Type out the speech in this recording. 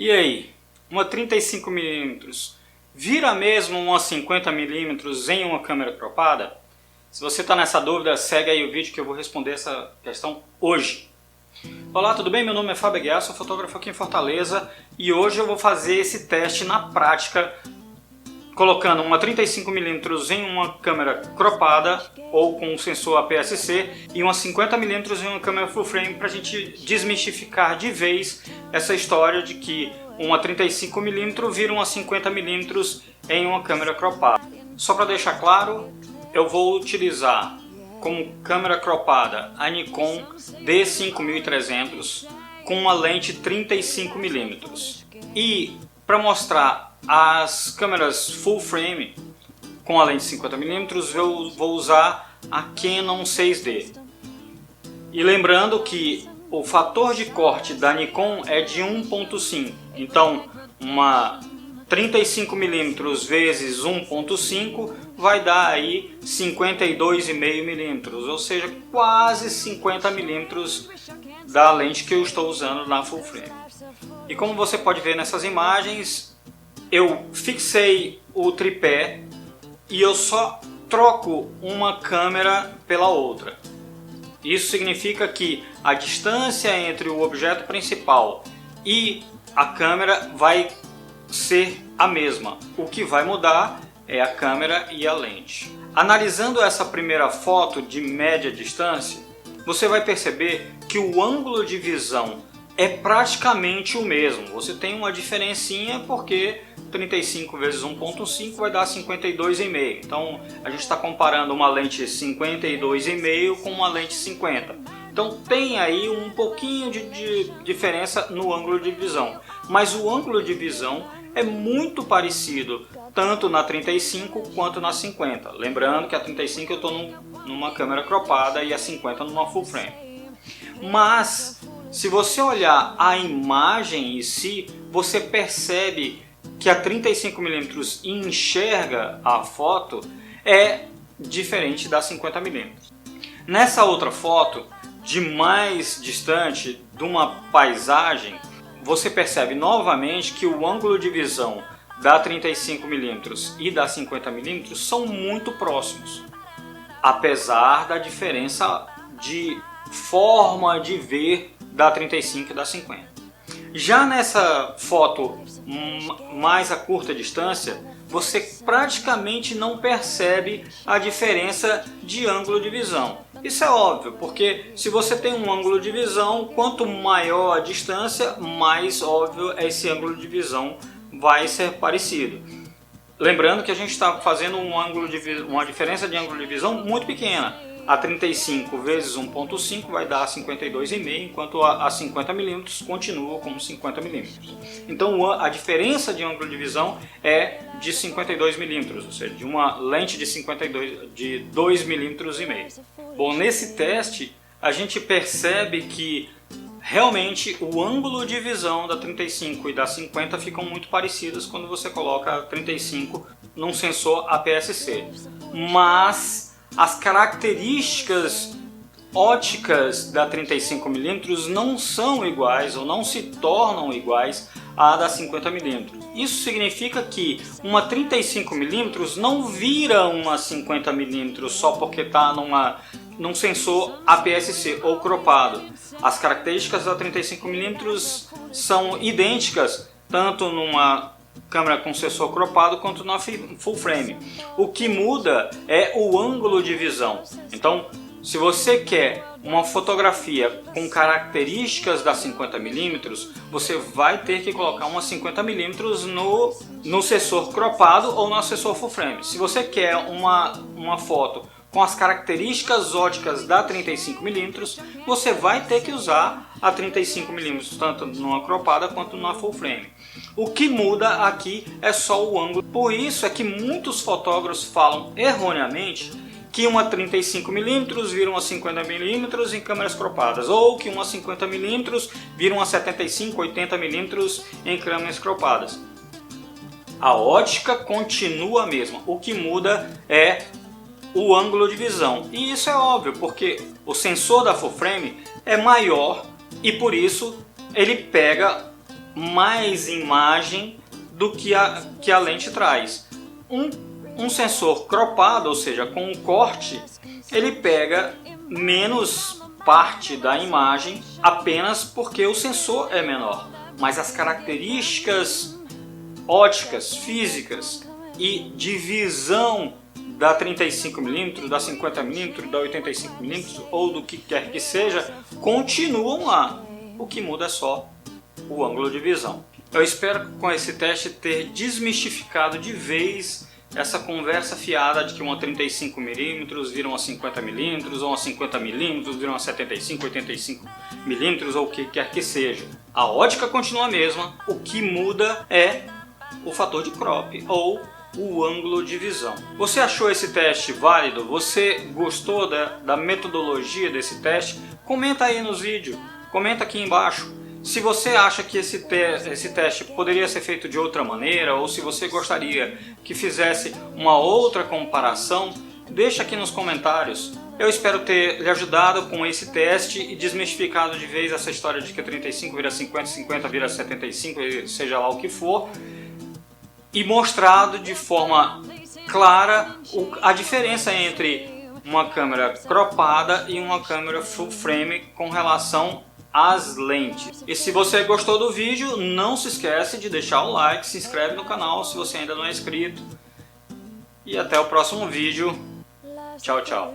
E aí, uma 35mm vira mesmo uma 50mm em uma câmera cropada? Se você está nessa dúvida, segue aí o vídeo que eu vou responder essa questão hoje. Olá, tudo bem? Meu nome é Fábio Aguiar, sou fotógrafo aqui em Fortaleza e hoje eu vou fazer esse teste na prática colocando uma 35mm em uma câmera cropada ou com um sensor APS-C e uma 50mm em uma câmera full frame para a gente desmistificar de vez essa história de que uma 35mm vira uma 50mm em uma câmera cropada. Só para deixar claro, eu vou utilizar como câmera cropada a Nikon D5300 com uma lente 35mm. E para mostrar as câmeras full frame com a lente 50mm, eu vou usar a Canon 6D. E lembrando que o fator de corte da Nikon é de 1.5, então uma 35mm vezes 1.5 vai dar aí 52,5mm, ou seja, quase 50mm da lente que eu estou usando na full frame. E como você pode ver nessas imagens, eu fixei o tripé e eu só troco uma câmera pela outra. Isso significa que a distância entre o objeto principal e a câmera vai ser a mesma. O que vai mudar é a câmera e a lente. Analisando essa primeira foto de média distância, você vai perceber que o ângulo de visão é praticamente o mesmo. Você tem uma diferencinha porque 35 vezes 1.5 vai dar 52,5. Então a gente está comparando uma lente 52,5 com uma lente 50. Então tem aí um pouquinho de diferença no ângulo de visão. Mas o ângulo de visão é muito parecido tanto na 35 quanto na 50. Lembrando que a 35 eu estou numa câmera cropada e a 50 numa full frame. Mas se você olhar a imagem em si, você percebe que a 35mm enxerga a foto é diferente da 50mm. Nessa outra foto, de mais distante, de uma paisagem, você percebe novamente que o ângulo de visão da 35mm e da 50mm são muito próximos, apesar da diferença de forma de ver da 35 e da 50. Já nessa foto mais a curta distância, você praticamente não percebe a diferença de ângulo de visão. Isso é óbvio, porque se você tem um ângulo de visão, quanto maior a distância, mais óbvio esse ângulo de visão vai ser parecido. Lembrando que a gente está fazendo uma diferença de ângulo de visão muito pequena. A 35 vezes 1.5 vai dar 52,5, enquanto a 50mm continua como 50mm. Então a diferença de ângulo de visão é de 52mm, ou seja, de uma lente de 2,5mm. Bom, nesse teste a gente percebe que realmente o ângulo de visão da 35 e da 50 ficam muito parecidos quando você coloca a 35 num sensor APS-C. Mas as características óticas da 35mm não são iguais ou não se tornam iguais à da 50mm. Isso significa que uma 35mm não vira uma 50mm só porque está num sensor APS-C ou cropado. As características da 35mm são idênticas tanto numa câmera com sensor cropado quanto na full frame. O que muda é o ângulo de visão. Então, se você quer uma fotografia com características da 50mm, você vai ter que colocar uma 50mm no sensor cropado ou no sensor full frame. Se você quer uma foto com as características óticas da 35mm, você vai ter que usar a 35mm tanto numa cropada quanto numa full frame. O que muda aqui é só o ângulo. Por isso é que muitos fotógrafos falam erroneamente que uma 35mm vira uma 50mm em câmeras cropadas, ou que uma 50mm vira uma 75, 80mm em câmeras cropadas. A ótica continua a mesma, o que muda é o ângulo de visão. E isso é óbvio, porque o sensor da full frame é maior e por isso ele pega mais imagem do que a lente traz. Um sensor cropado, ou seja, com um corte, ele pega menos parte da imagem apenas porque o sensor é menor, mas as características óticas, físicas e de visão da 35mm, da 50mm, da 85mm ou do que quer que seja, continuam lá. O que muda é só o ângulo de visão. Eu espero com esse teste ter desmistificado de vez essa conversa fiada de que uma 35mm vira uma 50mm, ou uma 50mm vira uma 75, 85mm ou o que quer que seja. A ótica continua a mesma, o que muda é o fator de crop ou o ângulo de visão. Você achou esse teste válido? Você gostou da metodologia desse teste? Comenta aí nos vídeos, comenta aqui embaixo. Se você acha que esse teste poderia ser feito de outra maneira, ou se você gostaria que fizesse uma outra comparação, deixa aqui nos comentários. Eu espero ter lhe ajudado com esse teste e desmistificado de vez essa história de que 35 vira 50, 50 vira 75, seja lá o que for, e mostrado de forma clara a diferença entre uma câmera cropada e uma câmera full frame com relação às lentes. E se você gostou do vídeo, não se esquece de deixar o like, se inscreve no canal se você ainda não é inscrito. E até o próximo vídeo. Tchau, tchau.